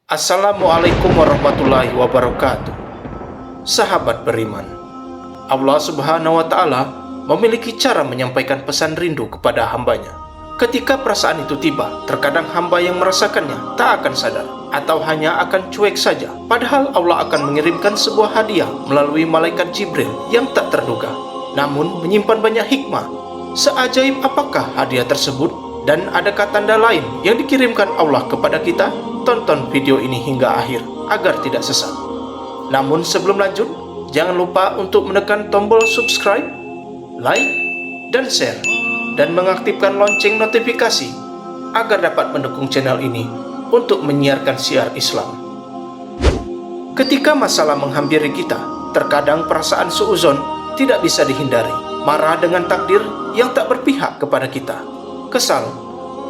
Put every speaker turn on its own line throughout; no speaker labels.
Assalamualaikum warahmatullahi wabarakatuh. Sahabat beriman, Allah Subhanahu wa Ta'ala memiliki cara menyampaikan pesan rindu kepada hambanya. Ketika perasaan itu tiba, terkadang hamba yang merasakannya tak akan sadar atau hanya akan cuek saja. Padahal Allah akan mengirimkan sebuah hadiah melalui malaikat Jibril yang tak terduga, namun menyimpan banyak hikmah. Seajaib apakah hadiah tersebut? Dan adakah tanda lain yang dikirimkan Allah kepada kita? Tonton video ini hingga akhir agar tidak sesat. Namun sebelum lanjut, jangan lupa untuk menekan tombol subscribe, like, dan share, dan mengaktifkan lonceng notifikasi agar dapat mendukung channel ini untuk menyiarkan syiar Islam. Ketika masalah menghampiri kita, terkadang perasaan suudzon tidak bisa dihindari. Marah dengan takdir yang tak berpihak kepada kita, kesal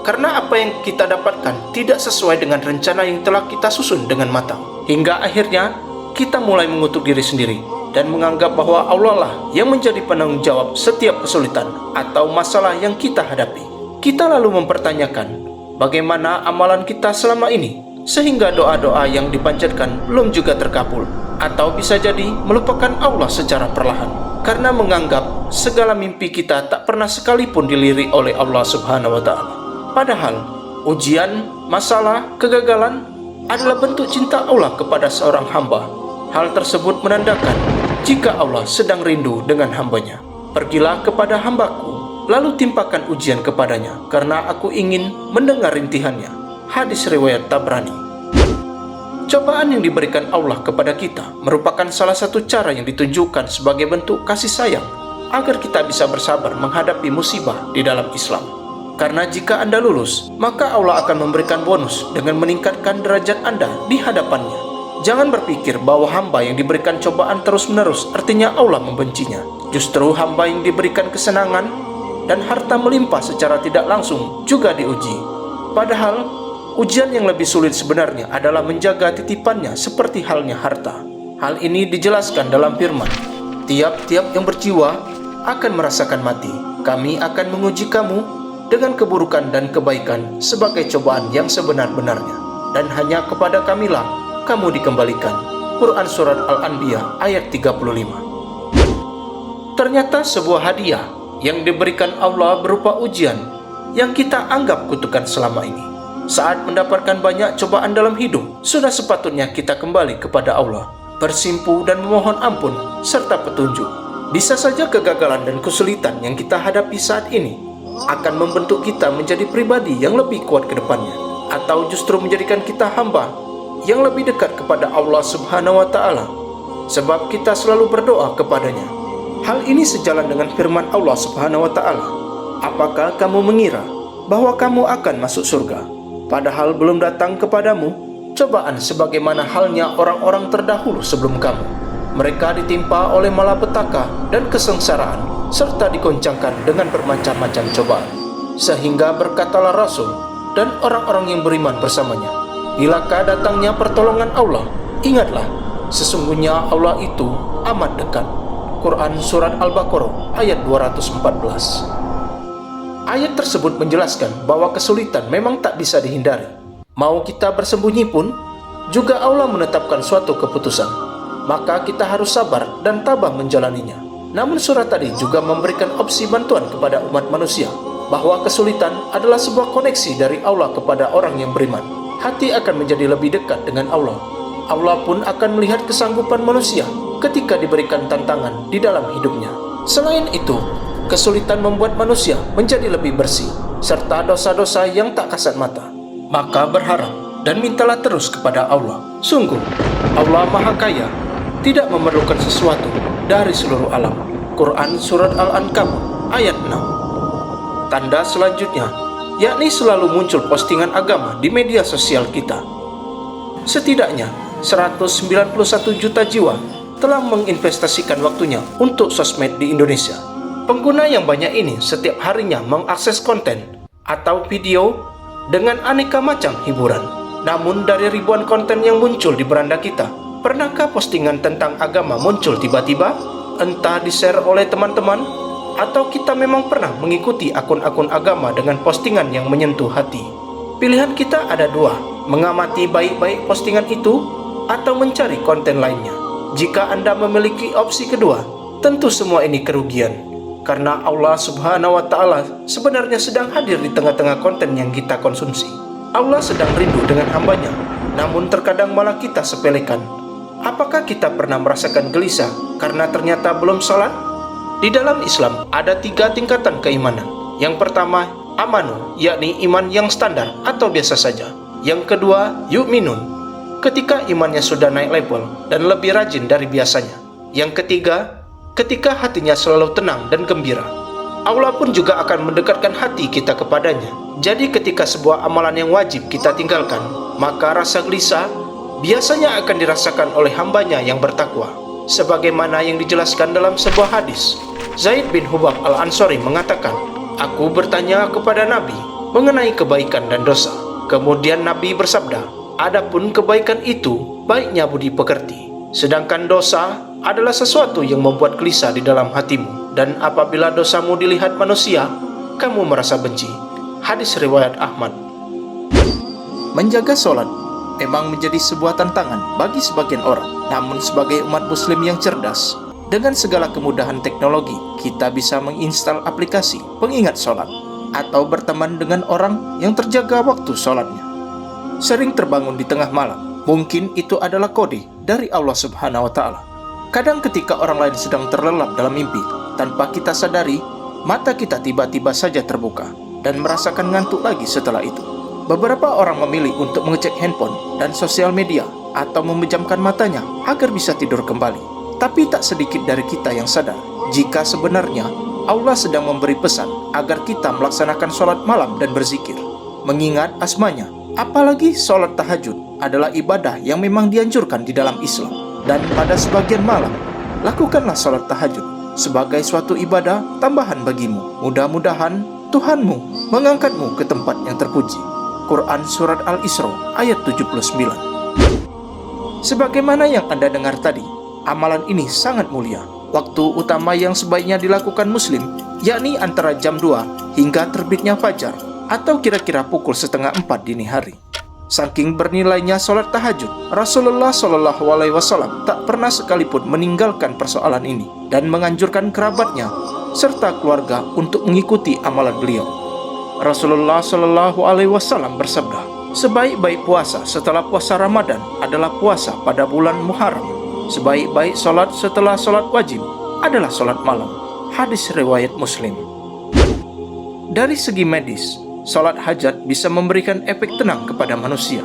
karena apa yang kita dapatkan tidak sesuai dengan rencana yang telah kita susun dengan matang. Hingga akhirnya kita mulai mengutuk diri sendiri dan menganggap bahwa Allah lah yang menjadi penanggung jawab setiap kesulitan atau masalah yang kita hadapi. Kita lalu mempertanyakan bagaimana amalan kita selama ini, sehingga doa-doa yang dipanjatkan belum juga terkabul, atau bisa jadi melupakan Allah secara perlahan karena menganggap segala mimpi kita tak pernah sekalipun dilirik oleh Allah Subhanahu wa Ta'ala. Padahal, ujian, masalah, kegagalan adalah bentuk cinta Allah kepada seorang hamba. Hal tersebut menandakan jika Allah sedang rindu dengan hambanya. Pergilah kepada hambaku, lalu timpakan ujian kepadanya, karena aku ingin mendengar rintihannya. Hadis riwayat Tabrani. Cobaan yang diberikan Allah kepada kita merupakan salah satu cara yang ditunjukkan sebagai bentuk kasih sayang agar kita bisa bersabar menghadapi musibah di dalam Islam. Karena jika Anda lulus, maka Allah akan memberikan bonus dengan meningkatkan derajat Anda di hadapannya. Jangan berpikir bahwa hamba yang diberikan cobaan terus-menerus artinya Allah membencinya. Justru hamba yang diberikan kesenangan dan harta melimpah secara tidak langsung juga diuji. Padahal, ujian yang lebih sulit sebenarnya adalah menjaga titipannya seperti halnya harta. Hal ini dijelaskan dalam firman, tiap-tiap yang berjiwa akan merasakan mati. Kami akan menguji kamu dengan keburukan dan kebaikan sebagai cobaan yang sebenar-benarnya, dan hanya kepada kamilah kamu dikembalikan. Quran Surat Al-Anbiya ayat 35. Ternyata sebuah hadiah yang diberikan Allah berupa ujian yang kita anggap kutukan selama ini. Saat mendapatkan banyak cobaan dalam hidup, sudah sepatutnya kita kembali kepada Allah, bersimpu dan memohon ampun serta petunjuk. Bisa saja kegagalan dan kesulitan yang kita hadapi saat ini akan membentuk kita menjadi pribadi yang lebih kuat ke depannya, atau justru menjadikan kita hamba yang lebih dekat kepada Allah Subhanahu wa Ta'ala, sebab kita selalu berdoa kepadanya. Hal ini sejalan dengan firman Allah Subhanahu wa Ta'ala, apakah kamu mengira bahwa kamu akan masuk surga padahal belum datang kepadamu cobaan sebagaimana halnya orang-orang terdahulu sebelum kamu? Mereka ditimpa oleh malapetaka dan kesengsaraan, serta digoncangkan dengan bermacam-macam cobaan. Sehingga berkatalah Rasul dan orang-orang yang beriman bersamanya, bilakah datangnya pertolongan Allah, ingatlah, sesungguhnya Allah itu amat dekat. Quran Surat Al-Baqarah ayat 214. Ayat tersebut menjelaskan bahwa kesulitan memang tak bisa dihindari. Mau kita bersembunyi pun, juga Allah menetapkan suatu keputusan. Maka kita harus sabar dan tabah menjalaninya. Namun surat tadi juga memberikan opsi bantuan kepada umat manusia, bahwa kesulitan adalah sebuah koneksi dari Allah kepada orang yang beriman. Hati akan menjadi lebih dekat dengan Allah. Allah pun akan melihat kesanggupan manusia ketika diberikan tantangan di dalam hidupnya. Selain itu, kesulitan membuat manusia menjadi lebih bersih, serta dosa-dosa yang tak kasat mata. Maka berharap dan mintalah terus kepada Allah. Sungguh, Allah Maha Kaya, tidak memerlukan sesuatu dari seluruh alam. Quran Surat Al-Ankabut ayat 6. Tanda selanjutnya, yakni selalu muncul postingan agama di media sosial kita. Setidaknya 191 juta jiwa telah menginvestasikan waktunya untuk sosmed di Indonesia. Pengguna yang banyak ini setiap harinya mengakses konten atau video dengan aneka macam hiburan. Namun dari ribuan konten yang muncul di beranda kita, pernahkah postingan tentang agama muncul tiba-tiba? Entah di-share oleh teman-teman, atau kita memang pernah mengikuti akun-akun agama dengan postingan yang menyentuh hati? Pilihan kita ada dua, mengamati baik-baik postingan itu, atau mencari konten lainnya. Jika Anda memiliki opsi kedua, tentu semua ini kerugian. Karena Allah Subhanahu wa Ta'ala sebenarnya sedang hadir di tengah-tengah konten yang kita konsumsi. Allah sedang rindu dengan hambanya, namun terkadang malah kita sepelekan. Apakah kita pernah merasakan gelisah karena ternyata belum sholat? Di dalam Islam ada 3 tingkatan keimanan. Yang pertama, amanu, yakni iman yang standar atau biasa saja. Yang kedua, yu'minun, ketika imannya sudah naik level dan lebih rajin dari biasanya. Yang ketiga, ketika hatinya selalu tenang dan gembira. Allah pun juga akan mendekatkan hati kita kepadanya. Jadi ketika sebuah amalan yang wajib kita tinggalkan, maka rasa gelisah biasanya akan dirasakan oleh hambanya yang bertakwa. Sebagaimana yang dijelaskan dalam sebuah hadis, Zaid bin Hubab al-Ansari mengatakan, "Aku bertanya kepada Nabi mengenai kebaikan dan dosa. Kemudian Nabi bersabda, adapun kebaikan itu baiknya budi pekerti. Sedangkan dosa adalah sesuatu yang membuat gelisah di dalam hatimu. Dan apabila dosamu dilihat manusia, kamu merasa benci." Hadis riwayat Ahmad. Menjaga sholat memang menjadi sebuah tantangan bagi sebagian orang. Namun sebagai umat muslim yang cerdas, dengan segala kemudahan teknologi, kita bisa menginstal aplikasi pengingat sholat atau berteman dengan orang yang terjaga waktu sholatnya. Sering terbangun di tengah malam, mungkin itu adalah kode dari Allah Subhanahu wa Ta'ala. Kadang ketika orang lain sedang terlelap dalam mimpi, tanpa kita sadari, mata kita tiba-tiba saja terbuka dan merasakan ngantuk lagi setelah itu. Beberapa orang memilih untuk mengecek handphone dan sosial media atau memejamkan matanya agar bisa tidur kembali. Tapi tak sedikit dari kita yang sadar jika sebenarnya Allah sedang memberi pesan agar kita melaksanakan sholat malam dan berzikir, mengingat asmanya. Apalagi sholat tahajud adalah ibadah yang memang dianjurkan di dalam Islam. Dan pada sebagian malam, lakukanlah sholat tahajud sebagai suatu ibadah tambahan bagimu. Mudah-mudahan Tuhanmu mengangkatmu ke tempat yang terpuji. Quran Surat Al-Isra ayat 79. Sebagaimana yang Anda dengar tadi, amalan ini sangat mulia. Waktu utama yang sebaiknya dilakukan muslim, yakni antara jam 2 hingga terbitnya fajar, atau kira-kira pukul 3:30 dini hari. Saking bernilainya sholat tahajud, Rasulullah SAW tak pernah sekalipun meninggalkan persoalan ini dan menganjurkan kerabatnya serta keluarga untuk mengikuti amalan beliau. Rasulullah SAW bersabda, sebaik-baik puasa setelah puasa Ramadan adalah puasa pada bulan Muharram. Sebaik-baik sholat setelah sholat wajib adalah sholat malam. Hadis riwayat Muslim. Dari segi medis, sholat hajat bisa memberikan efek tenang kepada manusia.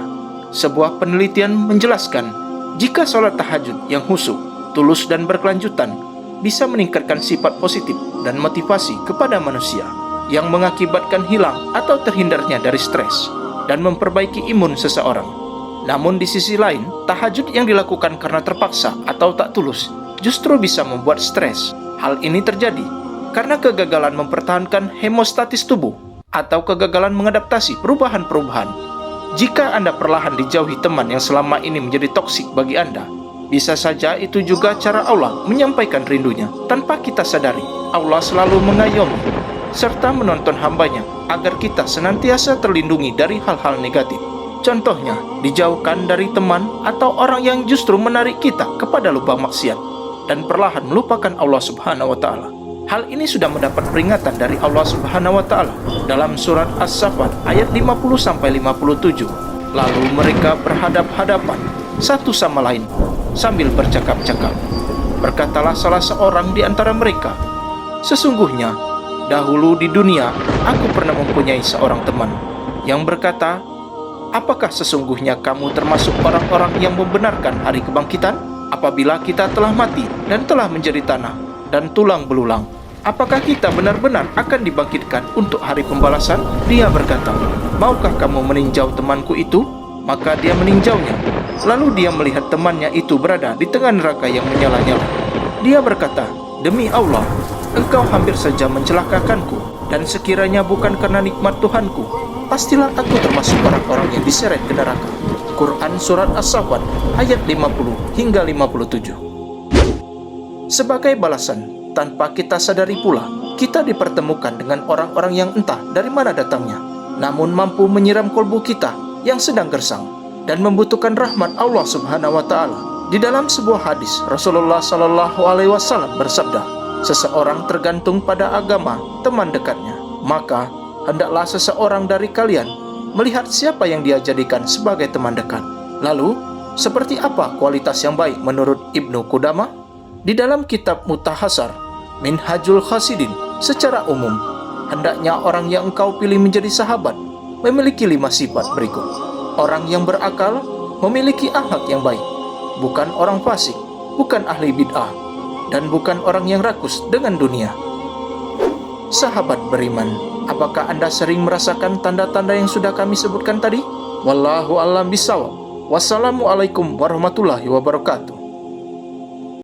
Sebuah penelitian menjelaskan, jika sholat tahajud yang khusyuk, tulus dan berkelanjutan bisa meningkatkan sifat positif dan motivasi kepada manusia, yang mengakibatkan hilang atau terhindarnya dari stres dan memperbaiki imun seseorang. Namun di sisi lain, tahajud yang dilakukan karena terpaksa atau tak tulus justru bisa membuat stres. Hal ini terjadi karena kegagalan mempertahankan hemostatis tubuh atau kegagalan mengadaptasi perubahan-perubahan. Jika Anda perlahan dijauhi teman yang selama ini menjadi toksik bagi Anda, bisa saja itu juga cara Allah menyampaikan rindunya. Tanpa kita sadari, Allah selalu mengayomi serta menonton hambanya agar kita senantiasa terlindungi dari hal-hal negatif. Contohnya, dijauhkan dari teman atau orang yang justru menarik kita kepada lubang maksiat dan perlahan melupakan Allah Subhanahu wa Ta'ala. Hal ini sudah mendapat peringatan dari Allah Subhanahu wa Ta'ala dalam surat As-Saffat ayat 50-57. Lalu mereka berhadap-hadapan satu sama lain sambil bercakap-cakap. Berkatalah salah seorang di antara mereka, sesungguhnya dahulu di dunia aku pernah mempunyai seorang teman yang berkata, apakah sesungguhnya kamu termasuk orang-orang yang membenarkan hari kebangkitan? Apabila kita telah mati dan telah menjadi tanah dan tulang belulang, apakah kita benar-benar akan dibangkitkan untuk hari pembalasan? Dia berkata, maukah kamu meninjau temanku itu? Maka dia meninjaunya. Lalu dia melihat temannya itu berada di tengah neraka yang menyala-nyala. Dia berkata, demi Allah, engkau hampir saja mencelakakanku, dan sekiranya bukan karena nikmat Tuhanku, pastilah aku termasuk orang-orang yang diseret ke neraka. Quran Surat As-Saffat ayat 50 hingga 57. Sebagai balasan, tanpa kita sadari pula, kita dipertemukan dengan orang-orang yang entah dari mana datangnya, namun mampu menyiram kolbu kita yang sedang gersang dan membutuhkan rahmat Allah Subhanahu wa taala. Di dalam sebuah hadis, Rasulullah Shallallahu alaihi wasallam bersabda, "Seseorang tergantung pada agama teman dekatnya, maka hendaklah seseorang dari kalian melihat siapa yang dia jadikan sebagai teman dekat." Lalu, seperti apa kualitas yang baik menurut Ibnu Qudamah? Di dalam kitab Mutahasar Minhajul Khasidin, secara umum, hendaknya orang yang engkau pilih menjadi sahabat memiliki 5 sifat berikut. Orang yang berakal memiliki akhlak yang baik, bukan orang fasik, bukan ahli bid'ah, dan bukan orang yang rakus dengan dunia. Sahabat beriman, apakah Anda sering merasakan tanda-tanda yang sudah kami sebutkan tadi? Wallahu a'lam bishawab. Wassalamualaikum warahmatullahi wabarakatuh.